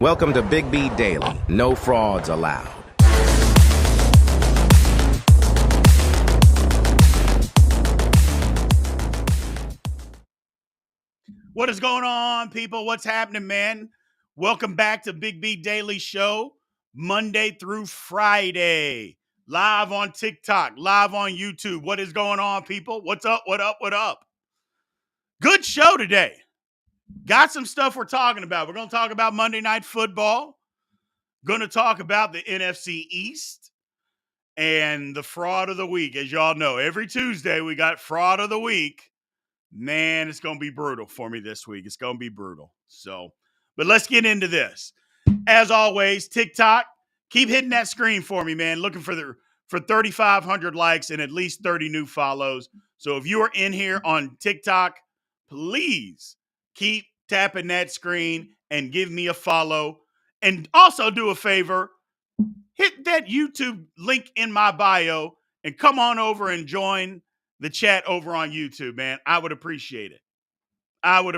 Welcome to Big B Daily. No frauds allowed. What is going on, people? What's happening, man? Welcome back to Big B Daily Show, Monday through Friday. Live on TikTok, live on YouTube. What is going on, people? What's up? What up? What up? Good show today. Got some stuff we're talking about. We're going to talk about Monday Night Football. Going to talk about the NFC East and the fraud of the week. As y'all know, every Tuesday we got fraud of the week. Man, it's going to be brutal for me this week. It's going to be brutal. But let's get into this. As always, TikTok, keep hitting that screen for me, man. Looking for 3,500 likes and at least 30 new follows. So if you are in here on TikTok, please keep tapping that screen and give me a follow. And also do a favor, hit that YouTube link in my bio and come on over and join the chat over on YouTube, man. I would appreciate it. A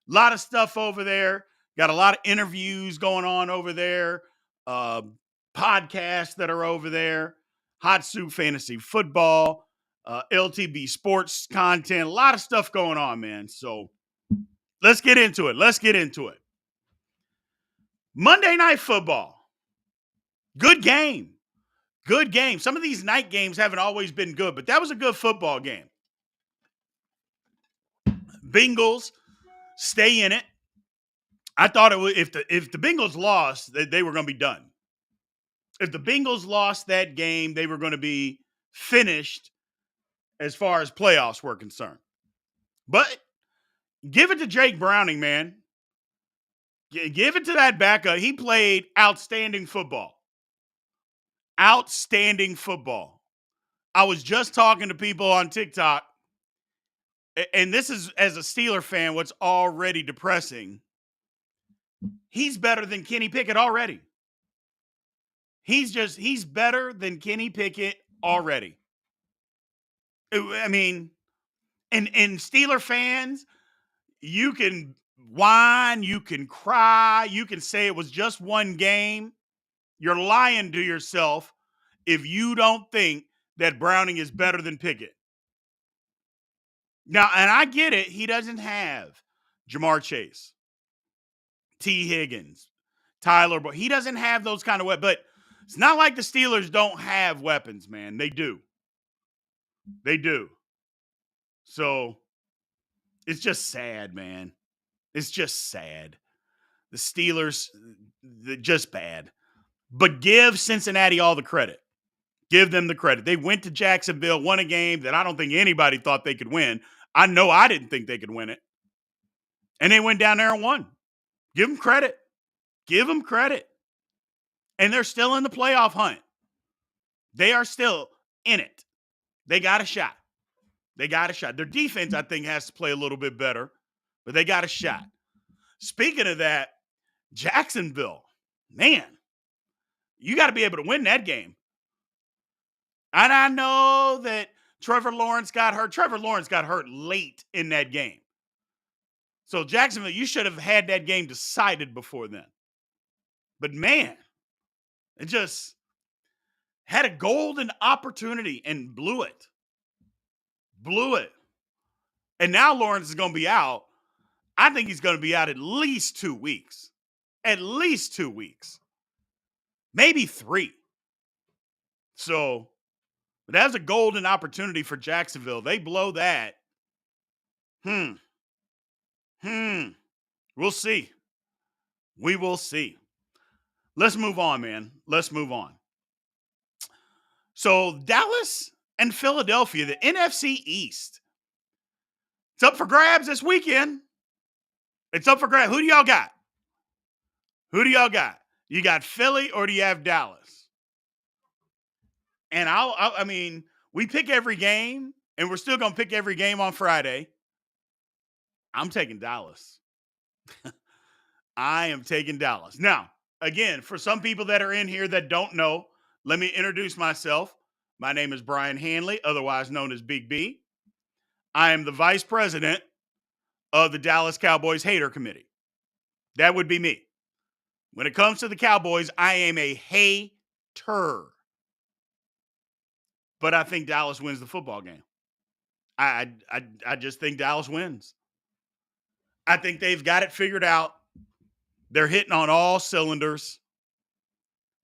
lot of stuff over there. Got a lot of interviews going on over there. Podcasts that are over there. Hot Soup Fantasy Football. LTB Sports content. A lot of stuff going on, man. So let's get into it. Monday Night Football. Good game. Some of these night games haven't always been good, but that was a good football game. Bengals stay in it. I thought it would, if the Bengals lost, they were going to be done. If the Bengals lost that game, they were going to be finished as far as playoffs were concerned. But give it to Jake Browning, man. Give it to that backup. He played outstanding football. I was just talking to people on TikTok, and this is, as a Steeler fan, what's already depressing. He's better than Kenny Pickett already. He's better than Kenny Pickett already. I mean, and Steeler fans, you can whine, you can cry, you can say it was just one game. You're lying to yourself if you don't think that Browning is better than Pickett. Now, and I get it, he doesn't have Jamar Chase, T. Higgins, Tyler, but he doesn't have those kind of weapons. But it's not like the Steelers don't have weapons, man. They do. So it's just sad, man. It's just sad. The Steelers, they're just bad. But give Cincinnati all the credit. Give them the credit. They went to Jacksonville, won a game that I don't think anybody thought they could win. I know I didn't think they could win it. And they went down there and won. Give them credit. And they're still in the playoff hunt. They are still in it. They got a shot. Their defense, I think, has to play a little bit better, but they got a shot. Speaking of that, Jacksonville, man, you got to be able to win that game. And I know that Trevor Lawrence got hurt. Trevor Lawrence got hurt late in that game. So Jacksonville, you should have had that game decided before then. But man, it just had a golden opportunity and blew it. And now Lawrence is going to be out. I think he's going to be out at least 2 weeks. Maybe 3. So, but that's a golden opportunity for Jacksonville. They blow that. We'll see. We will see. Let's move on, man. So, Dallas and Philadelphia, the NFC East. It's up for grabs this weekend. Who do y'all got? You got Philly or do you have Dallas? And I mean, we pick every game, and we're still going to pick every game on Friday. I'm taking Dallas. I am taking Dallas. Now, again, for some people that are in here that don't know, let me introduce myself. My name is Brien Hanley, otherwise known as Big B. I am the vice president of the Dallas Cowboys Hater Committee. That would be me. When it comes to the Cowboys, I am a hater. But I think Dallas wins the football game. I just think Dallas wins. I think they've got it figured out. They're hitting on all cylinders.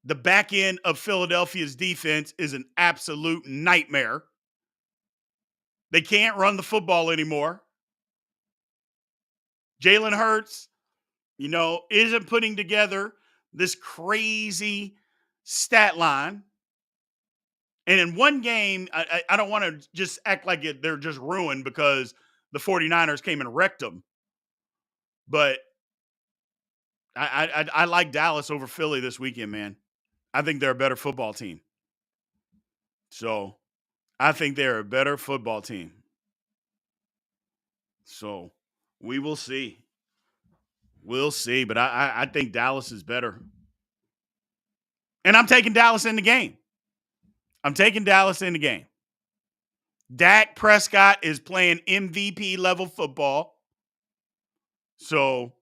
The back end of Philadelphia's defense is an absolute nightmare. They can't run the football anymore. Jalen Hurts, isn't putting together this crazy stat line. And in one game, I don't want to just act like they're just ruined because the 49ers came and wrecked them. But I like Dallas over Philly this weekend, man. I think they're a better football team. So I think they're a better football team. So we will see. We'll see. But I think Dallas is better. And I'm taking Dallas in the game. Dak Prescott is playing MVP level football. So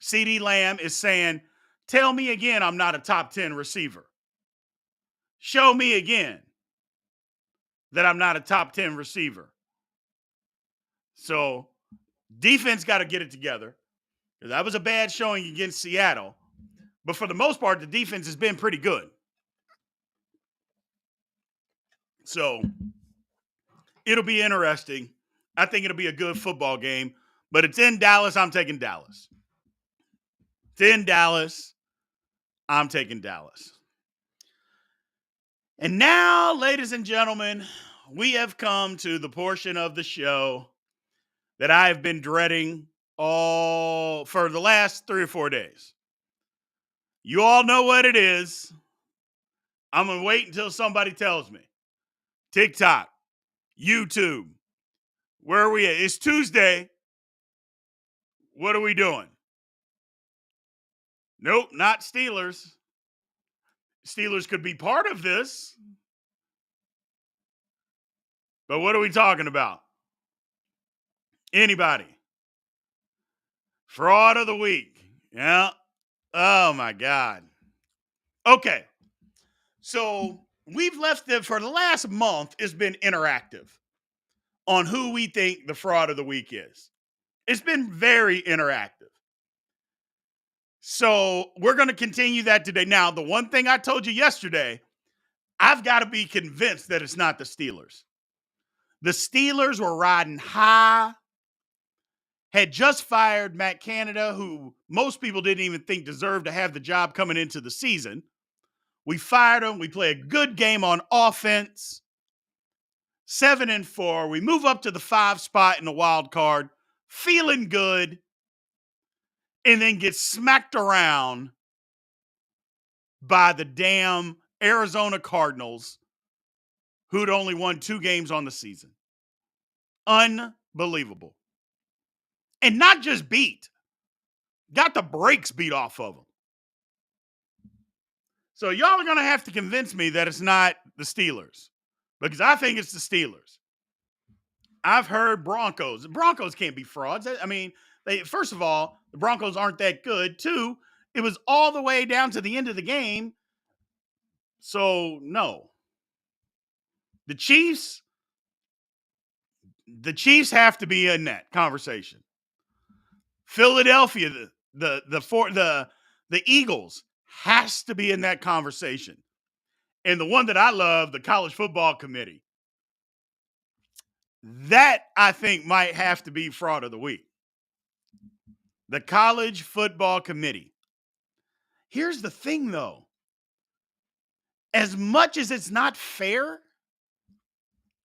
CeeDee Lamb is saying, tell me again I'm not a top 10 receiver. Show me again that I'm not a top 10 receiver. So defense got to get it together. That was a bad showing against Seattle. But for the most part, the defense has been pretty good. So it'll be interesting. I think it'll be a good football game. But it's in Dallas. I'm taking Dallas. It's in Dallas. I'm taking Dallas. And now, ladies and gentlemen, we have come to the portion of the show that I have been dreading for the last 3 or 4 days. You all know what it is. I'm going to wait until somebody tells me. TikTok, YouTube, where are we at? It's Tuesday. What are we doing? Nope, not Steelers. Steelers could be part of this. But what are we talking about? Anybody? Fraud of the week. Yeah. Oh, my God. Okay. So we've left it for the last month. It's been interactive on who we think the fraud of the week is. It's been very interactive. So we're going to continue that today. Now, the one thing I told you yesterday, I've got to be convinced that it's not the Steelers. The Steelers were riding high, had just fired Matt Canada, who most people didn't even think deserved to have the job coming into the season. We fired him. We play a good game on offense. 7-4. We move up to the 5 spot in the wild card, feeling good, and then get smacked around by the damn Arizona Cardinals, who'd only won 2 games on the season. Unbelievable. And not just beat, got the brakes beat off of them. So y'all are going to have to convince me that it's not the Steelers, because I think it's the Steelers. I've heard Broncos. The Broncos can't be frauds. I mean, first of all, the Broncos aren't that good. 2, it was all the way down to the end of the game. So, no. The Chiefs have to be in that conversation. Philadelphia, the Eagles has to be in that conversation. And the one that I love, the College Football Committee, that I think might have to be fraud of the week. The College Football Committee. Here's the thing, though. As much as it's not fair,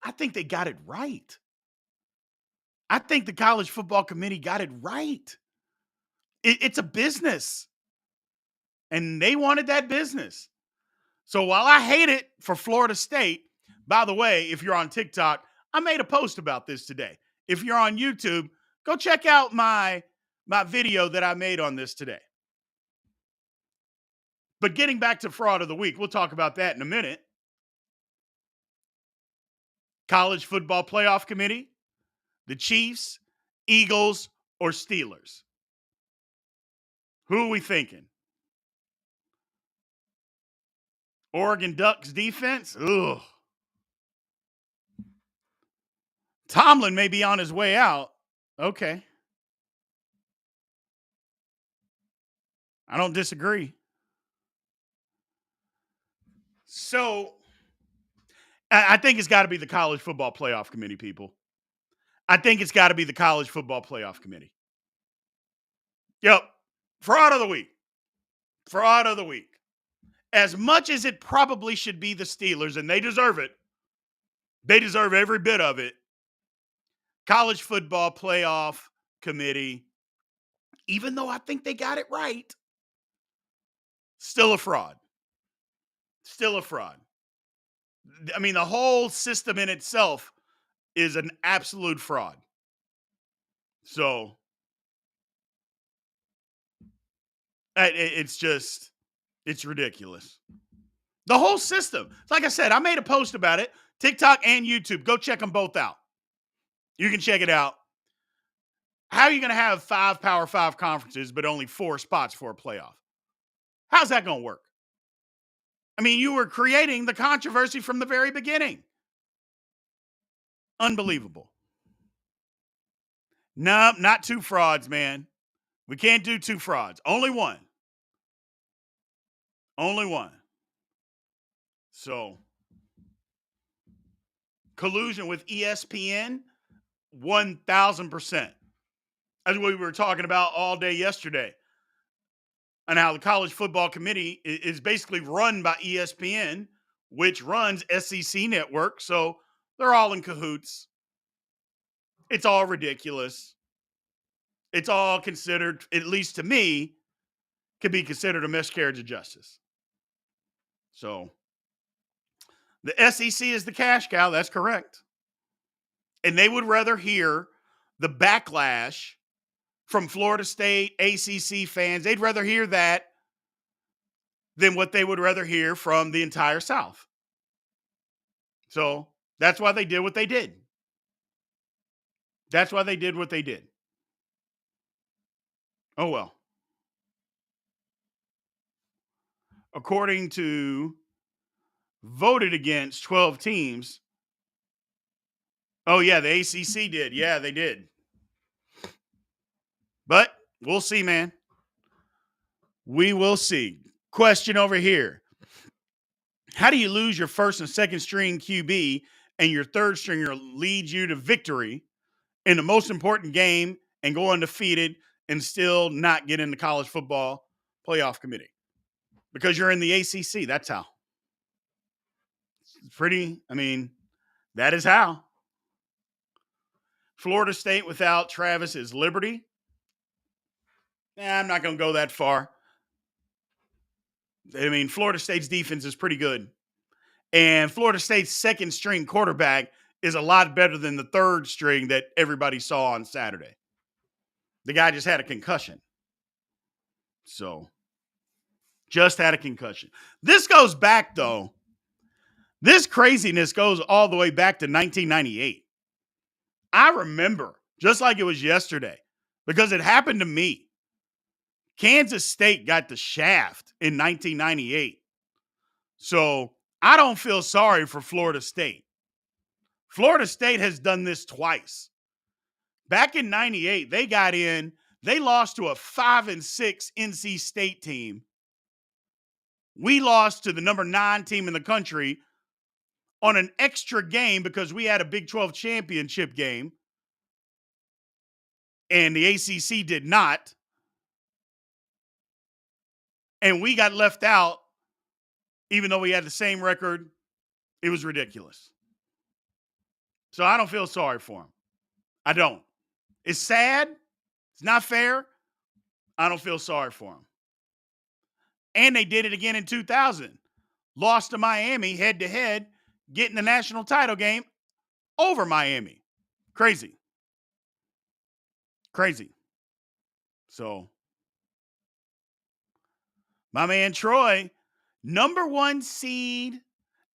I think they got it right. I think the College Football Committee got it right. It's a business. And they wanted that business. So while I hate it for Florida State, by the way, if you're on TikTok, I made a post about this today. If you're on YouTube, go check out my video that I made on this today. But getting back to fraud of the week, we'll talk about that in a minute. College Football Playoff Committee, the Chiefs, Eagles, or Steelers? Who are we thinking? Oregon Ducks defense. Ugh. Tomlin may be on his way out. Okay. I don't disagree. So I think it's got to be the College Football Playoff Committee, people. I think it's got to be the College Football Playoff Committee. Yep. Fraud of the week. Fraud of the week. As much as it probably should be the Steelers, and they deserve it, they deserve every bit of it. College Football Playoff Committee, even though I think they got it right, still a fraud. Still a fraud. I mean, the whole system in itself is an absolute fraud. So it's ridiculous. The whole system. Like I said, I made a post about it, TikTok and YouTube. Go check them both out. You can check it out. How are you going to have 5 Power 5 conferences, but only 4 spots for a playoff? How's that going to work? I mean, you were creating the controversy from the very beginning. Unbelievable. No, not 2 frauds, man. We can't do 2 frauds. Only one. Only one. So, collusion with ESPN, 1,000%. That's what we were talking about all day yesterday. And how the College Football Committee is basically run by ESPN, which runs SEC Network. So, they're all in cahoots. It's all ridiculous. It's all considered, at least to me, could be considered a miscarriage of justice. So, the SEC is the cash cow. That's correct. And they would rather hear the backlash from Florida State, ACC fans. They'd rather hear that than what they would rather hear from the entire South. So, that's why they did what they did. That's why they did what they did. Oh, well. According to voted against 12 teams. Oh, yeah, the ACC did. Yeah, they did. But we'll see, man. We will see. Question over here. How do you lose your first and second string QB and your third stringer leads you to victory in the most important game and go undefeated and still not get in the College Football Playoff Committee? Because you're in the ACC. That's how. It's pretty, I mean, that is how. Florida State without Travis is Liberty. I'm not going to go that far. I mean, Florida State's defense is pretty good. And Florida State's second string quarterback is a lot better than the third string that everybody saw on Saturday. The guy just had a concussion. So, just had a concussion. This goes back, though. This craziness goes all the way back to 1998. I remember, just like it was yesterday, because it happened to me. Kansas State got the shaft in 1998. So, I don't feel sorry for Florida State. Florida State has done this twice. Back in 98, they got in. They lost to a 5-6 NC State team. We lost to the number 9 team in the country on an extra game because we had a Big 12 championship game. And the ACC did not. And we got left out, even though we had the same record. It was ridiculous. So I don't feel sorry for them. I don't. It's sad. It's not fair. I don't feel sorry for them. And they did it again in 2000. Lost to Miami head-to-head, getting the national title game over Miami. Crazy. Crazy. So, my man Troy, number 1 seed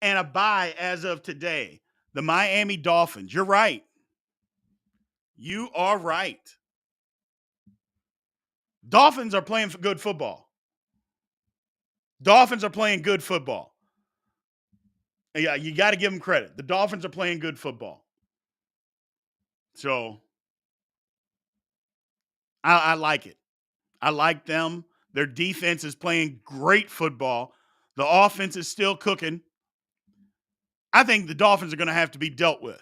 and a bye as of today. The Miami Dolphins. You're right. You are right. Dolphins are playing good football. Dolphins are playing good football. Yeah, you got to give them credit. The Dolphins are playing good football. So I like it. I like them. Their defense is playing great football. The offense is still cooking. I think the Dolphins are going to have to be dealt with.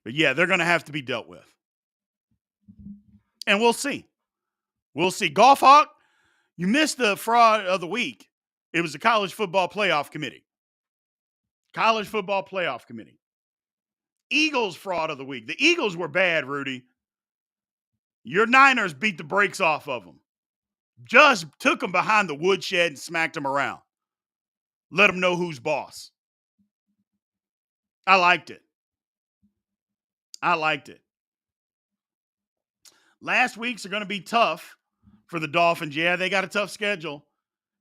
But yeah, they're going to have to be dealt with. And we'll see. We'll see. Golf Hawk, you missed the fraud of the week. It was the College Football Playoff Committee. College Football Playoff Committee. Eagles fraud of the week. The Eagles were bad, Rudy. Your Niners beat the brakes off of them. Just took them behind the woodshed and smacked them around. Let them know who's boss. I liked it. I liked it. Last week's are going to be tough for the Dolphins. Yeah, they got a tough schedule.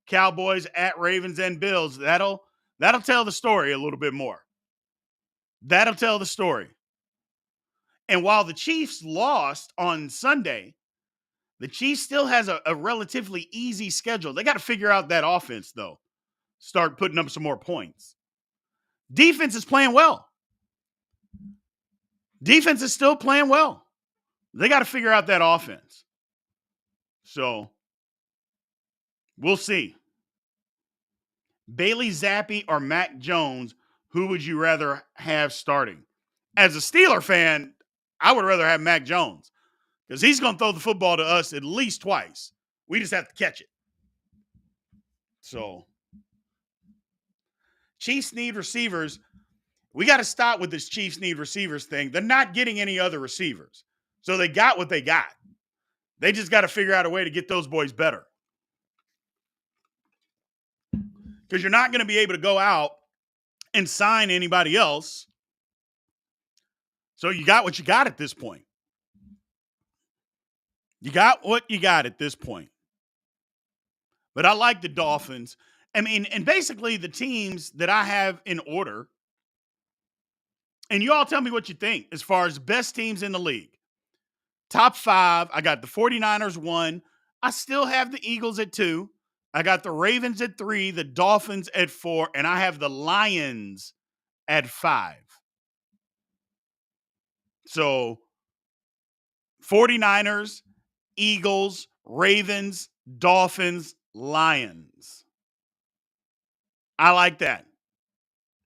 Cowboys at Ravens and Bills. That'll tell the story a little bit more. That'll tell the story. And while the Chiefs lost on Sunday, the Chiefs still has a relatively easy schedule. They got to figure out that offense, though. Start putting up some more points. Defense is playing well. Defense is still playing well. They got to figure out that offense. So, we'll see. Bailey Zappi or Mac Jones, who would you rather have starting? As a Steeler fan, I would rather have Mac Jones because he's going to throw the football to us at least twice. We just have to catch it. So, Chiefs need receivers. We got to stop with this Chiefs need receivers thing. They're not getting any other receivers. So they got what they got. They just got to figure out a way to get those boys better. Because you're not going to be able to go out and sign anybody else. So you got what you got at this point. You got what you got at this point. But I like the Dolphins. I mean, and basically the teams that I have in order, and you all tell me what you think as far as best teams in the league. Top 5, I got the 49ers 1. I still have the Eagles at 2. I got the Ravens at 3, the Dolphins at 4, and I have the Lions at 5. So 49ers, Eagles, Ravens, Dolphins, Lions. I like that.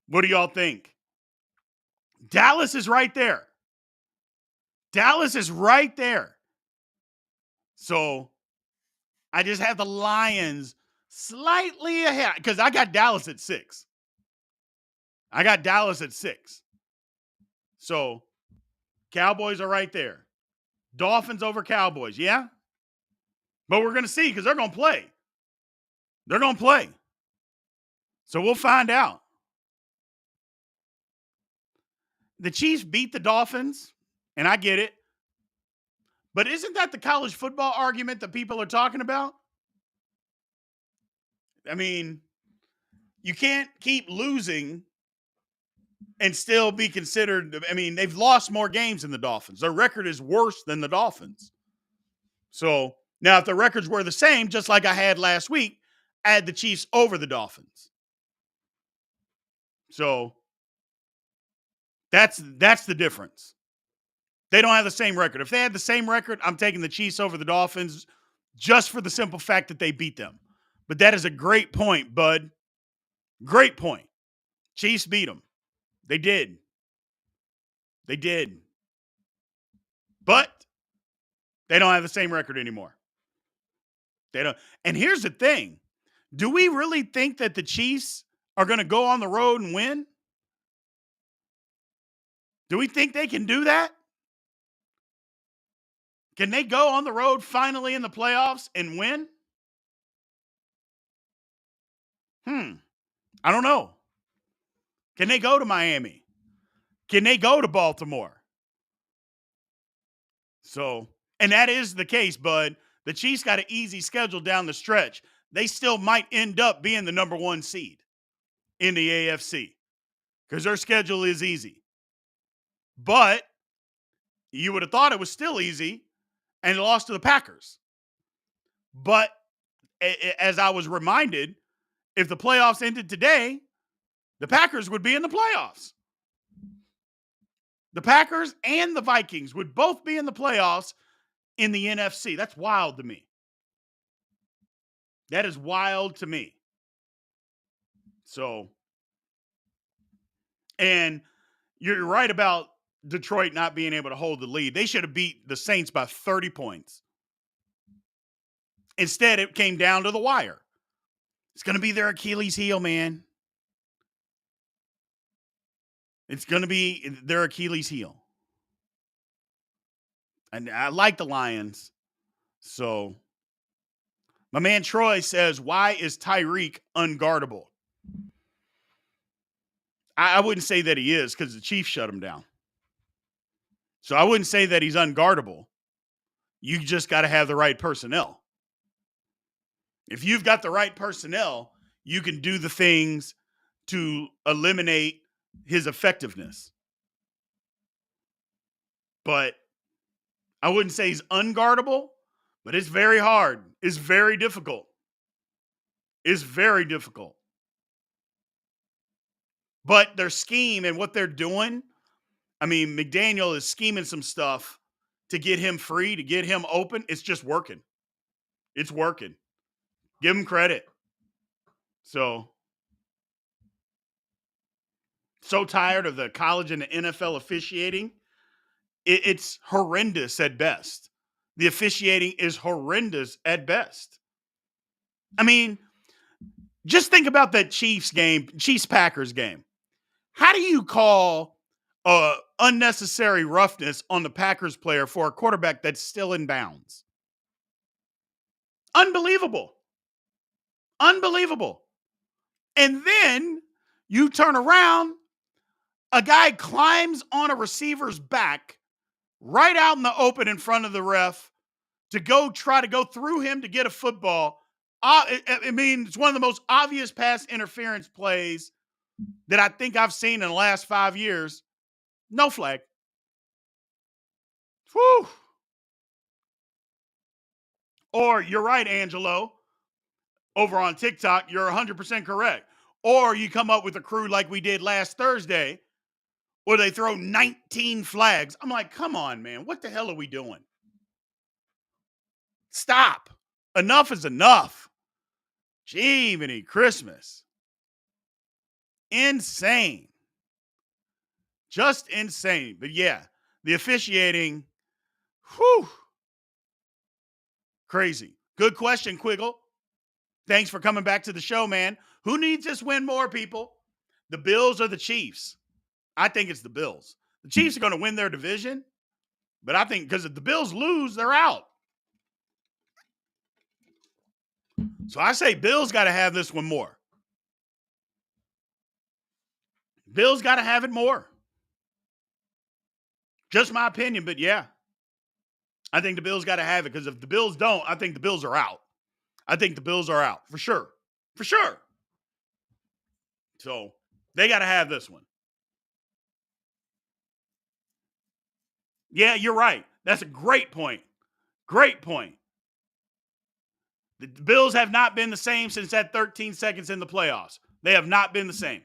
What do y'all think? Dallas is right there. Dallas is right there. So I just have the Lions slightly ahead because I got Dallas at 6. I got Dallas at 6. So Cowboys are right there. Dolphins over Cowboys, yeah? But we're going to see because they're going to play. They're going to play. So we'll find out. The Chiefs beat the Dolphins, and I get it. But isn't that the college football argument that people are talking about? I mean, you can't keep losing and still be considered. I mean, they've lost more games than the Dolphins. Their record is worse than the Dolphins. So now if the records were the same, just like I had last week, I had the Chiefs over the Dolphins. So that's the difference. They don't have the same record. If they had the same record, I'm taking the Chiefs over the Dolphins just for the simple fact that they beat them. But that is a great point, bud. Great point. Chiefs beat them. They did. They did. But they don't have the same record anymore. They don't. And here's the thing. Do we really think that the Chiefs are going to go on the road and win? Do we think they can do that? Can they go on the road finally in the playoffs and win? I don't know. Can they go to Miami? Can they go to Baltimore? So, and that is the case, bud. The Chiefs got an easy schedule down the stretch. they still might end up being the number 1 seed in the AFC because their schedule is easy. But you would have thought it was still easy and lost to the Packers. But as I was reminded, if the playoffs ended today, the Packers would be in the playoffs. The Packers and the Vikings would both be in the playoffs in the NFC. That's wild to me. That is wild to me. So, and you're right about Detroit not being able to hold the lead. They should have beat the Saints by 30 points. Instead, it came down to the wire. It's going to be their Achilles heel, man. It's going to be their Achilles heel. And I like the Lions. So, my man Troy says, why is Tyreek unguardable? I wouldn't say that he is because the Chiefs shut him down. So I wouldn't say that he's unguardable. You just got to have the right personnel. If you've got the right personnel, you can do the things to eliminate his effectiveness. But I wouldn't say he's unguardable, but it's very hard. It's very difficult. It's very difficult. But their scheme and what they're doing, I mean, McDaniel is scheming some stuff to get him free, to get him open. It's just working. It's working. Give him credit. So tired of the college and the NFL officiating. It's horrendous at best. The officiating is horrendous at best. I mean, just think about that Chiefs-Packers game. How do you call unnecessary roughness on the Packers player for a quarterback that's still in bounds? Unbelievable. Unbelievable. And then you turn around, a guy climbs on a receiver's back right out in the open in front of the ref to go try to go through him to get a football. I mean, it's one of the most obvious pass interference plays that I think I've seen in the last 5 years. No flag. Whew. Or you're right, Angelo, over on TikTok, you're 100% correct. Or you come up with a crew like we did last Thursday where they throw 19 flags. I'm like, come on, man. What the hell are we doing? Stop. Enough is enough. Jiminy Christmas. Insane. Just insane. But yeah, the officiating, whew, crazy. Good question, Quiggle. Thanks for coming back to the show, man. Who needs this win more, people? The Bills or the Chiefs? I think it's the Bills. The Chiefs are going to win their division, but I think because if the Bills lose, they're out. So I say Bills got to have this one more. Bills got to have it more. Just my opinion, but yeah. I think the Bills got to have it because if the Bills don't, I think the Bills are out. I think the Bills are out for sure. For sure. So they got to have this one. Yeah, you're right. That's a great point. Great point. The Bills have not been the same since that 13 seconds in the playoffs. They have not been the same.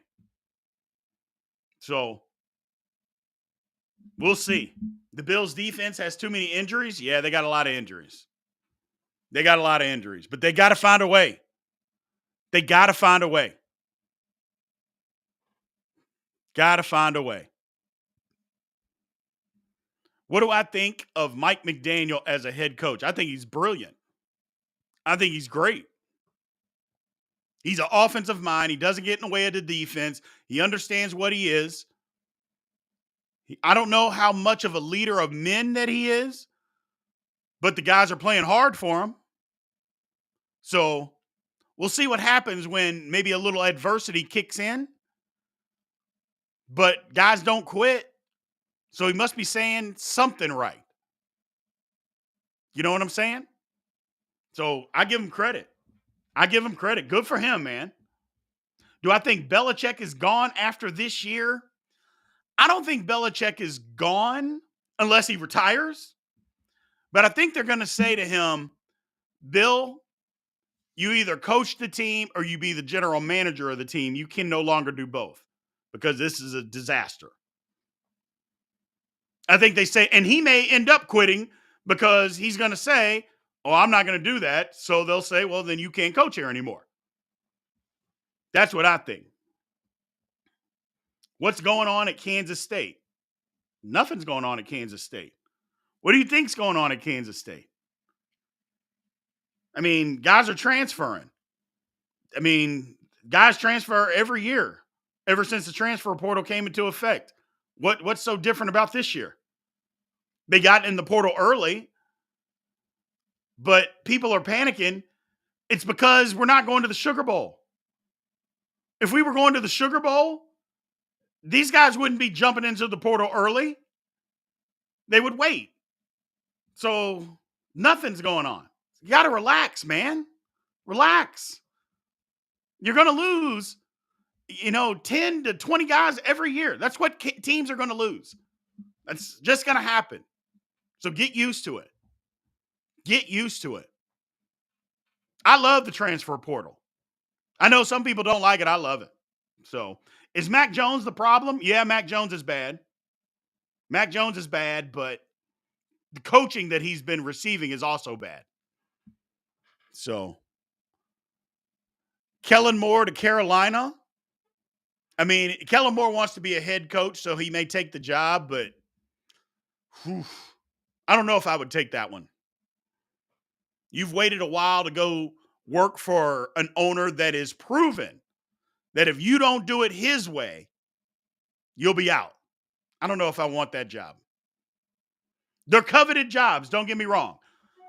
So we'll see. The Bills defense has too many injuries. Yeah, they got a lot of injuries. They got a lot of injuries, but they got to find a way. They got to find a way. Got to find a way. What do I think of Mike McDaniel as a head coach? I think he's brilliant. I think he's great. He's an offensive mind. He doesn't get in the way of the defense. He understands what he is. I don't know how much of a leader of men that he is, but the guys are playing hard for him. So we'll see what happens when maybe a little adversity kicks in. But guys don't quit. So he must be saying something right. You know what I'm saying? So I give him credit. I give him credit. Good for him, man. Do I think Belichick is gone after this year? I don't think Belichick is gone unless he retires. But I think they're going to say to him, Bill, you either coach the team or you be the general manager of the team. You can no longer do both because this is a disaster. I think they say, and he may end up quitting because he's going to say, oh, I'm not going to do that. So they'll say, well, then you can't coach here anymore. That's what I think. What's going on at Kansas State? Nothing's going on at Kansas State. What do you think's going on at Kansas State? I mean, guys are transferring. I mean, guys transfer every year ever since the transfer portal came into effect. What's so different about this year? They got in the portal early, but people are panicking. It's because we're not going to the Sugar Bowl. If we were going to the Sugar Bowl, these guys wouldn't be jumping into the portal early. They would wait. So nothing's going on. You got to relax, man. Relax. You're going to lose, 10 to 20 guys every year. That's what teams are going to lose. That's just going to happen. So get used to it. Get used to it. I love the transfer portal. I know some people don't like it. I love it. So is Mac Jones the problem? Yeah, Mac Jones is bad. Mac Jones is bad, but the coaching that he's been receiving is also bad. So Kellen Moore to Carolina. I mean, Kellen Moore wants to be a head coach, so he may take the job, but I don't know if I would take that one. You've waited a while to go work for an owner that is proven that if you don't do it his way, you'll be out. I don't know if I want that job. They're coveted jobs, don't get me wrong.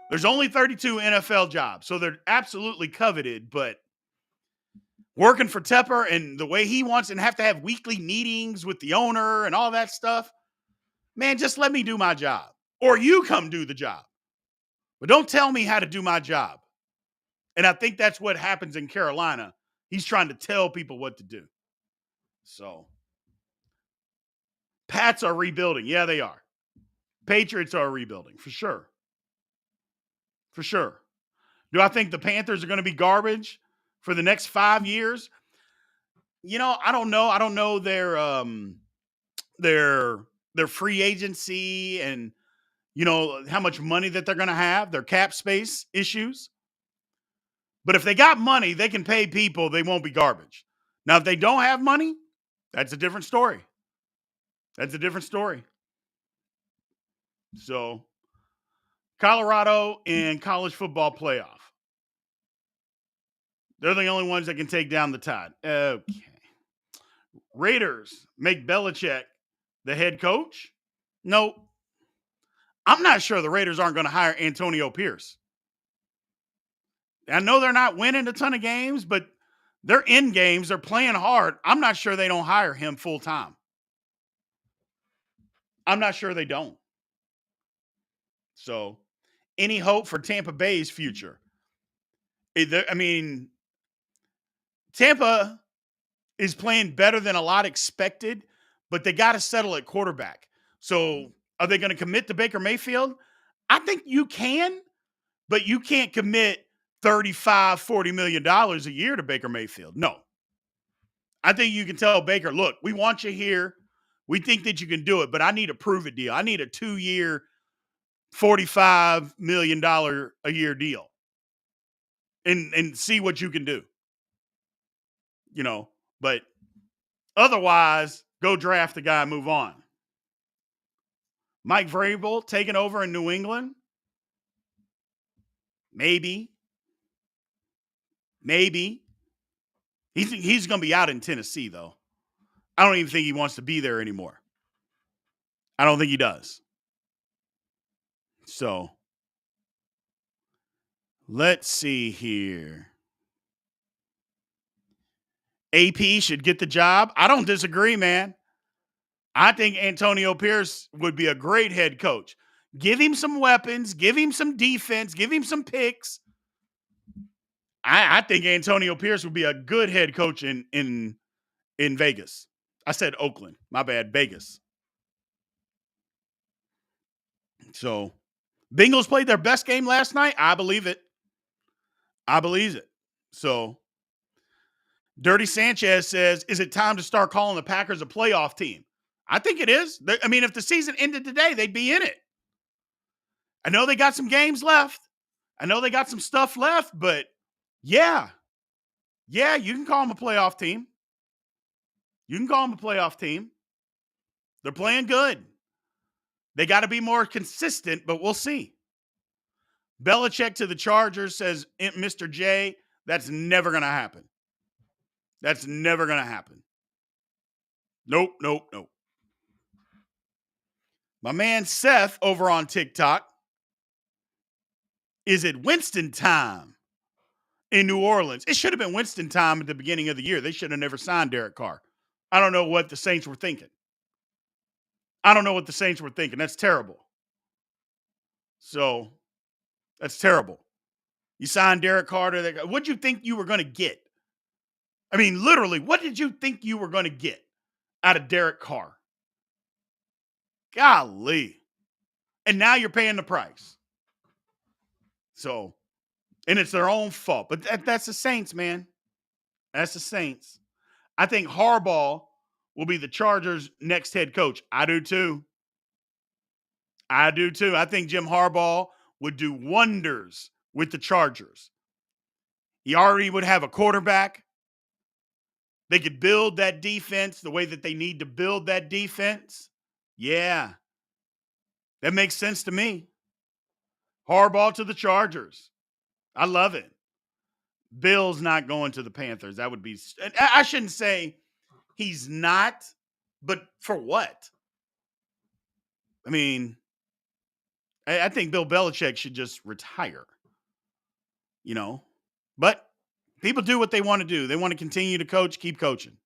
There's only 32 NFL jobs, so they're absolutely coveted, but working for Tepper and the way he wants and have to have weekly meetings with the owner and all that stuff, man, just let me do my job. Or you come do the job. But don't tell me how to do my job. And I think that's what happens in Carolina. He's trying to tell people what to do. So, Pats are rebuilding. Yeah, they are. Patriots are rebuilding, for sure. For sure. Do I think the Panthers are going to be garbage for the next 5 years? I don't know. I don't know their free agency and, how much money that they're going to have, their cap space issues. But if they got money, they can pay people. They won't be garbage. Now, if they don't have money, that's a different story. That's a different story. So, Colorado in college football playoff. They're the only ones that can take down the Tide. Okay. Raiders make Belichick the head coach? Nope. I'm not sure the Raiders aren't going to hire Antonio Pierce. I know they're not winning a ton of games, but they're in games. They're playing hard. I'm not sure they don't hire him full time. I'm not sure they don't. So, any hope for Tampa Bay's future? Tampa is playing better than a lot expected, but they got to settle at quarterback. So, are they going to commit to Baker Mayfield? I think you can, but you can't commit $35, $40 million a year to Baker Mayfield. No. I think you can tell Baker, look, we want you here. We think that you can do it, but I need a prove-it deal. I need a 2-year, $45 million a year deal and see what you can do. But otherwise, go draft the guy and move on. Mike Vrabel taking over in New England? Maybe. He's going to be out in Tennessee, though. I don't even think he wants to be there anymore. I don't think he does. So, let's see here. AP should get the job. I don't disagree, man. I think Antonio Pierce would be a great head coach. Give him some weapons. Give him some defense. Give him some picks. I think Antonio Pierce would be a good head coach in Vegas. I said Oakland. My bad. Vegas. So Bengals played their best game last night. I believe it. I believe it. So Dirty Sanchez says, is it time to start calling the Packers a playoff team? I think it is. I mean, if the season ended today, they'd be in it. I know they got some games left. I know they got some stuff left, but yeah. Yeah, you can call them a playoff team. You can call them a playoff team. They're playing good. They got to be more consistent, but we'll see. Belichick to the Chargers says, Mr. J, that's never going to happen. That's never going to happen. Nope. My man Seth over on TikTok, is it Winston time in New Orleans? It should have been Winston time at the beginning of the year. They should have never signed Derek Carr. I don't know what the Saints were thinking. That's terrible. So, that's terrible. You signed Derek Carr. What did you think you were going to get? I mean, literally, what did you think you were going to get out of Derek Carr? Golly. And now you're paying the price. So, and it's their own fault. But that's the Saints, man. That's the Saints. I think Harbaugh will be the Chargers' next head coach. I do too. I think Jim Harbaugh would do wonders with the Chargers. He already would have a quarterback. They could build that defense the way that they need to build that defense. Yeah. That makes sense to me. Harbaugh to the Chargers. I love it. Bill's not going to the Panthers. That would be – I shouldn't say he's not, but for what? I mean, I think Bill Belichick should just retire, you know. But people do what they want to do. They want to continue to coach, keep coaching.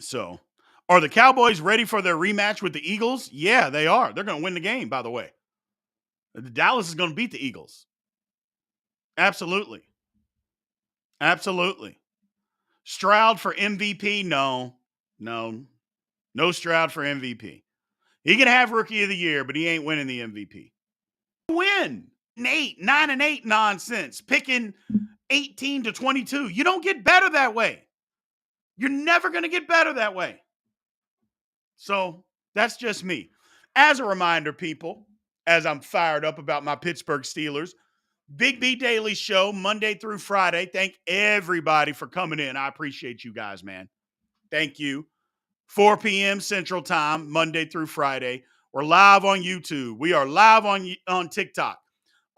So, are the Cowboys ready for their rematch with the Eagles? Yeah, they are. They're going to win the game, by the way. Dallas is going to beat the Eagles. Absolutely. Stroud for MVP? No Stroud for MVP. He can have Rookie of the Year, but he ain't winning the MVP. Win 9-8 nonsense, picking 18 to 22. You don't get better that way. You're never going to get better that way. So that's just me. As a reminder, people, as I'm fired up about my Pittsburgh Steelers, Big B Daily Show, Monday through Friday. Thank everybody for coming in. I appreciate you guys, man. Thank you. 4 p.m. Central Time, Monday through Friday. We're live on YouTube. We are live on TikTok.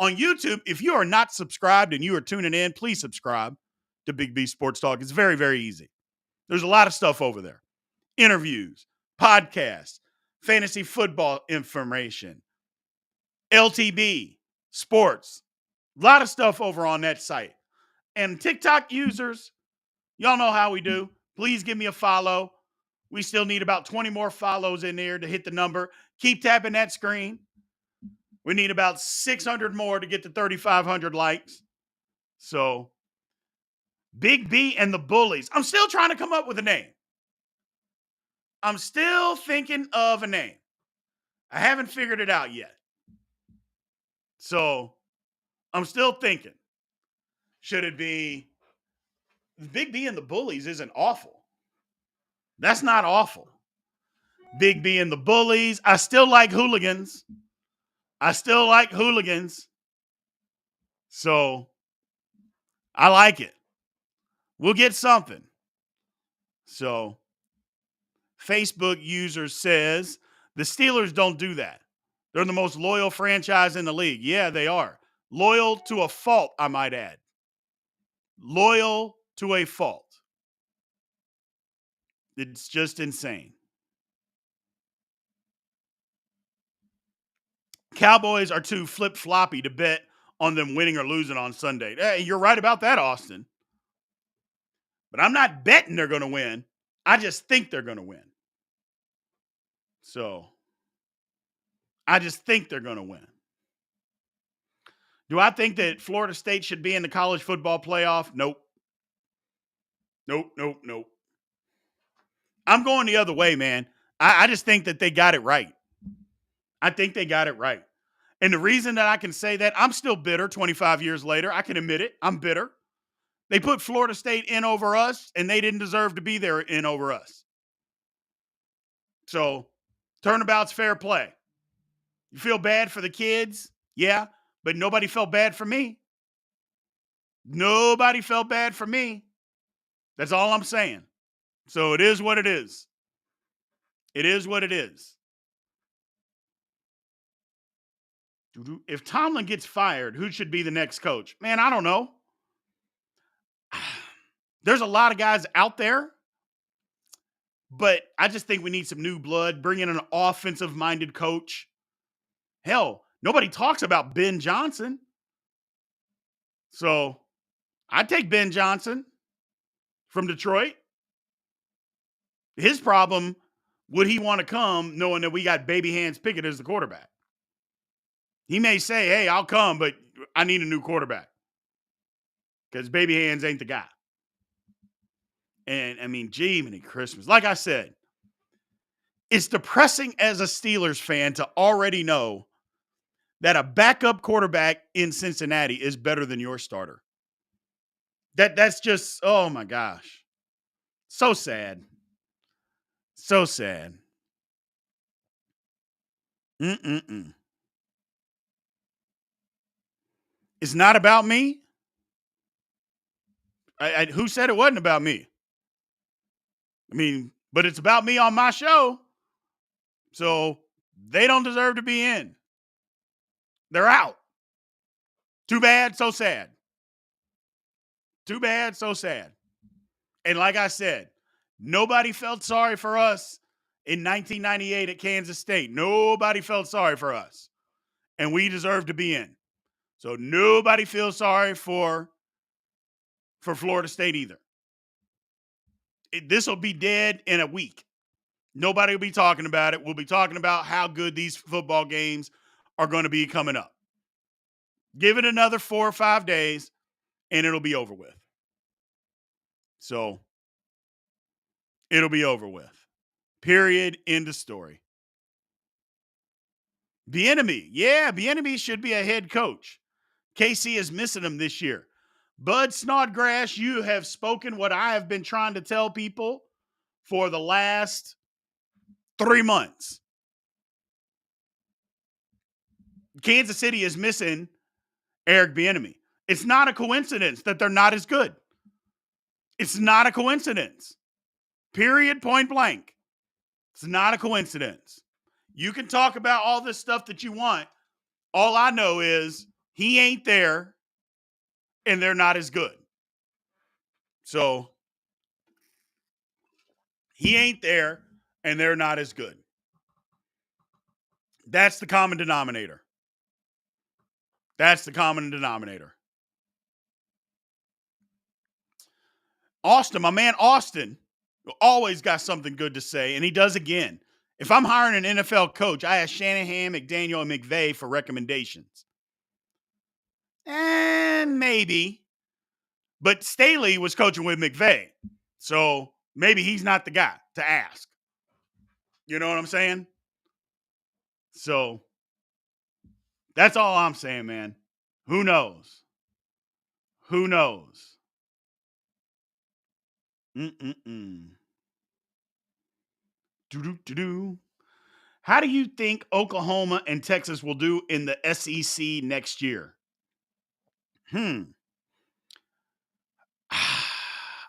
On YouTube, if you are not subscribed and you are tuning in, please subscribe to Big B Sports Talk. It's very, very easy. There's a lot of stuff over there. Interviews, podcasts, fantasy football information, LTB Sports. A lot of stuff over on that site. And TikTok users, y'all know how we do. Please give me a follow. We still need about 20 more follows in there to hit the number. Keep tapping that screen. We need about 600 more to get to 3,500 likes. So, Big B and the Bullies. I'm still trying to come up with a name. I'm still thinking of a name. I haven't figured it out yet. So, I'm still thinking. Should it be Big B and the Bullies isn't awful. That's not awful. Big B and the Bullies. I still like hooligans. So, I like it. We'll get something. So, Facebook user says, the Steelers don't do that. They're the most loyal franchise in the league. Yeah, they are. Loyal to a fault, I might add. Loyal to a fault. It's just insane. Cowboys are too flip-floppy to bet on them winning or losing on Sunday. Hey, you're right about that, Austin. But I'm not betting they're going to win. I just think they're going to win. So, I just think they're going to win. Do I think that Florida State should be in the college football playoff? Nope. Nope. I'm going the other way, man. I just think that they got it right. I think they got it right. And the reason that I can say that, I'm still bitter 25 years later. I can admit it. I'm bitter. They put Florida State in over us, and they didn't deserve to be there in over us. So, turnabout's fair play. You feel bad for the kids? Yeah, but nobody felt bad for me. Nobody felt bad for me. That's all I'm saying. So, it is what it is. It is what it is. If Tomlin gets fired, who should be the next coach? Man, I don't know. There's a lot of guys out there, but I just think we need some new blood. Bring in an offensive-minded coach. Hell, nobody talks about Ben Johnson. So I'd take Ben Johnson from Detroit. His problem, would he want to come knowing that we got Baby Hands Pickett as the quarterback? He may say, hey, I'll come, but I need a new quarterback because Baby Hands ain't the guy. And, I mean, gee, many Christmas. Like I said, it's depressing as a Steelers fan to already know that a backup quarterback in Cincinnati is better than your starter. That's just, oh, my gosh. So sad. So sad. It's not about me. Who said it wasn't about me? I mean, but it's about me on my show. So they don't deserve to be in. They're out. Too bad, so sad. Too bad, so sad. And like I said, nobody felt sorry for us in 1998 at Kansas State. Nobody felt sorry for us. And we deserve to be in. So nobody feels sorry for Florida State either. This will be dead in a week. Nobody will be talking about it. We'll be talking about how good these football games are going to be coming up. Give it another 4 or 5 days, and it'll be over with. So, it'll be over with. Period. End of story. Bieniemy should be a head coach. KC is missing him this year. Bud Snodgrass, you have spoken what I have been trying to tell people for the last 3 months. Kansas City is missing Eric Bieniemy. It's not a coincidence that they're not as good. It's not a coincidence. Period, point blank. It's not a coincidence. You can talk about all this stuff that you want. All I know is he ain't there and they're not as good. So he ain't there and they're not as good. That's the common denominator. That's the common denominator. Austin, my man Austin, always got something good to say, and he does again. If I'm hiring an NFL coach, I ask Shanahan, McDaniel, and McVay for recommendations. And maybe. But Staley was coaching with McVay. So maybe he's not the guy to ask. You know what I'm saying? So that's all I'm saying, man. Who knows? Who knows? How do you think Oklahoma and Texas will do in the SEC next year?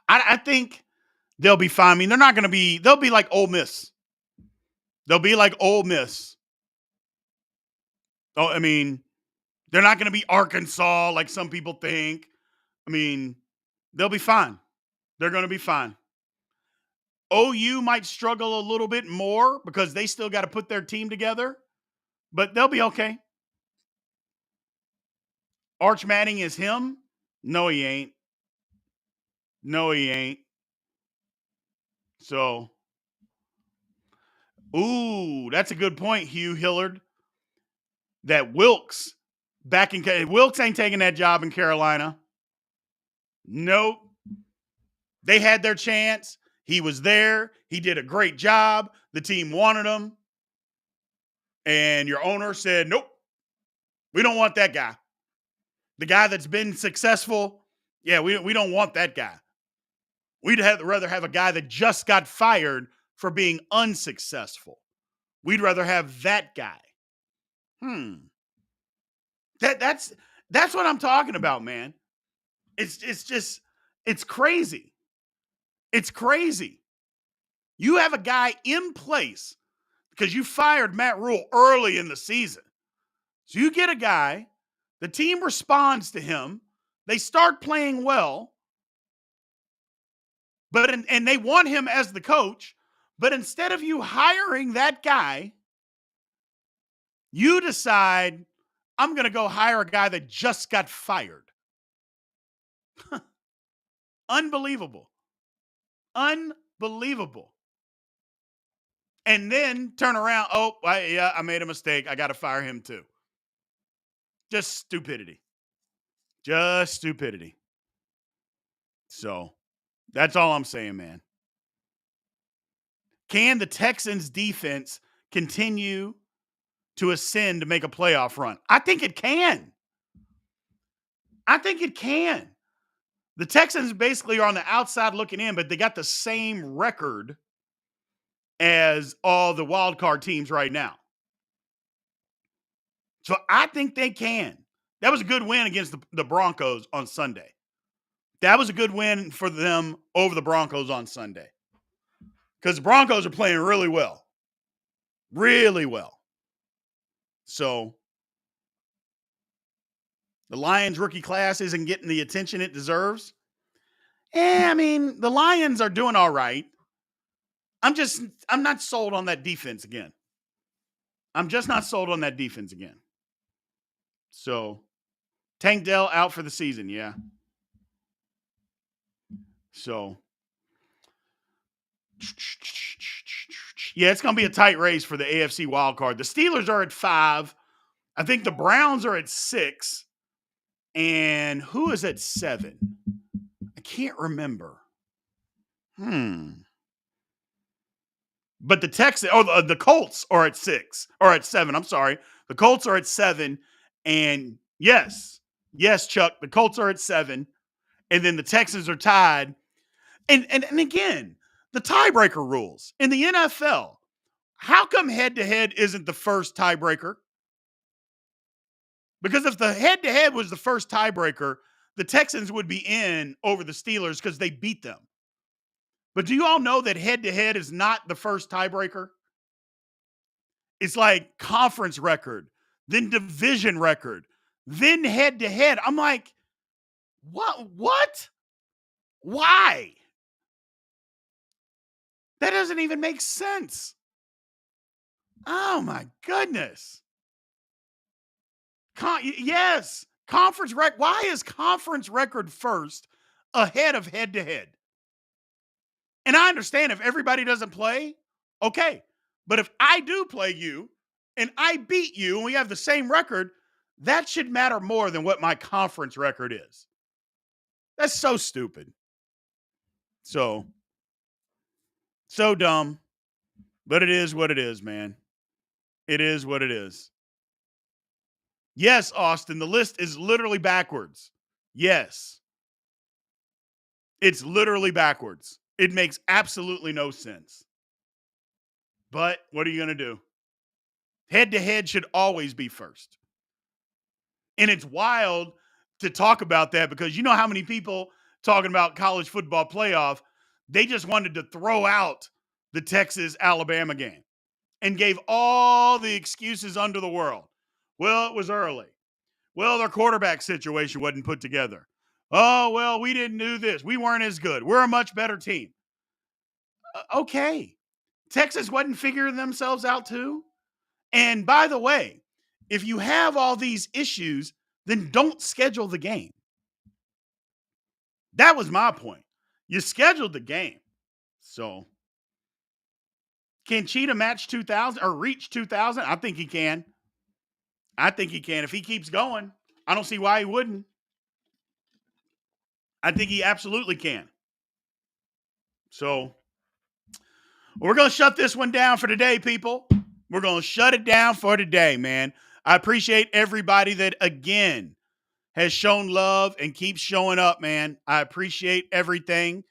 I think they'll be fine. I mean, they'll be like Ole Miss. They'll be like Ole Miss. Oh, I mean, they're not going to be Arkansas like some people think. I mean, they'll be fine. They're going to be fine. OU might struggle a little bit more because they still got to put their team together, but they'll be okay. Arch Manning is him? No, he ain't. No, he ain't. So, ooh, that's a good point, Hugh Hillard. That Wilkes back in Wilkes ain't taking that job in Carolina. Nope. They had their chance. He was there. He did a great job. The team wanted him. And your owner said, nope, we don't want that guy. The guy that's been successful, yeah, we don't want that guy. We'd rather have a guy that just got fired for being unsuccessful. We'd rather have that guy. That's what I'm talking about, man. It's just, it's crazy. It's crazy. You have a guy in place because you fired Matt Rule early in the season. So you get a guy, the team responds to him, they start playing well, and they want him as the coach, but instead of you hiring that guy, you decide, I'm going to go hire a guy that just got fired. Unbelievable. Unbelievable. And then turn around, I made a mistake. I got to fire him too. Just stupidity. Just stupidity. So that's all I'm saying, man. Can the Texans defense continue to ascend to make a playoff run? I think it can. I think it can. The Texans basically are on the outside looking in, but they got the same record as all the wild card teams right now. So I think they can. That was a good win against the Broncos on Sunday. That was a good win for them over the Broncos on Sunday. Because the Broncos are playing really well. Really well. So the Lions rookie class isn't getting the attention it deserves. I mean, the Lions are doing all right. I'm not sold on that defense again. I'm just not sold on that defense again. So, Tank Dell out for the season, yeah. So, yeah, it's going to be a tight race for the AFC wildcard. The Steelers are at 5. I think the Browns are at 6. And who is at 7? I can't remember. But the Texans, the Colts are at 6 or at 7. I'm sorry. The Colts are at 7. And yes, Chuck, the Colts are at 7. And then the Texans are tied. And again, the tiebreaker rules in the NFL. How come head-to-head isn't the first tiebreaker? Because if the head-to-head was the first tiebreaker, the Texans would be in over the Steelers because they beat them. But do you all know that head-to-head is not the first tiebreaker? It's like conference record, then division record, then head-to-head. I'm like, what? Why? That doesn't even make sense. Oh, my goodness. Yes, conference record. Why is conference record first ahead of head-to-head? And I understand if everybody doesn't play, okay. But if I do play you and I beat you and we have the same record, that should matter more than what my conference record is. That's so stupid. So dumb. But it is what it is, man. It is what it is. Yes, Austin, the list is literally backwards. Yes. It's literally backwards. It makes absolutely no sense. But what are you going to do? Head-to-head should always be first. And it's wild to talk about that because you know how many people talking about college football playoff, they just wanted to throw out the Texas-Alabama game and gave all the excuses under the world. Well, it was early. Well, their quarterback situation wasn't put together. Oh, well, we didn't do this. We weren't as good. We're a much better team. Okay. Texas wasn't figuring themselves out too. And by the way, if you have all these issues, then don't schedule the game. That was my point. You scheduled the game. So, can Cheetah match 2,000 or reach 2,000? I think he can. If he keeps going. I don't see why he wouldn't. I think he absolutely can. So we're going to shut this one down for today, people. We're going to shut it down for today, man. I appreciate everybody that, again, has shown love and keeps showing up, man. I appreciate everything.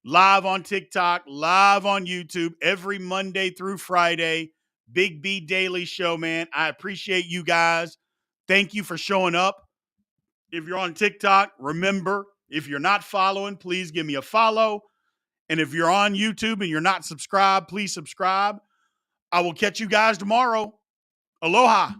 Live on TikTok, live on YouTube, every Monday through Friday. Big B Daily Show, man. I appreciate you guys. Thank you for showing up. If you're on TikTok, remember, if you're not following, please give me a follow. And if you're on YouTube and you're not subscribed, please subscribe. I will catch you guys tomorrow. Aloha.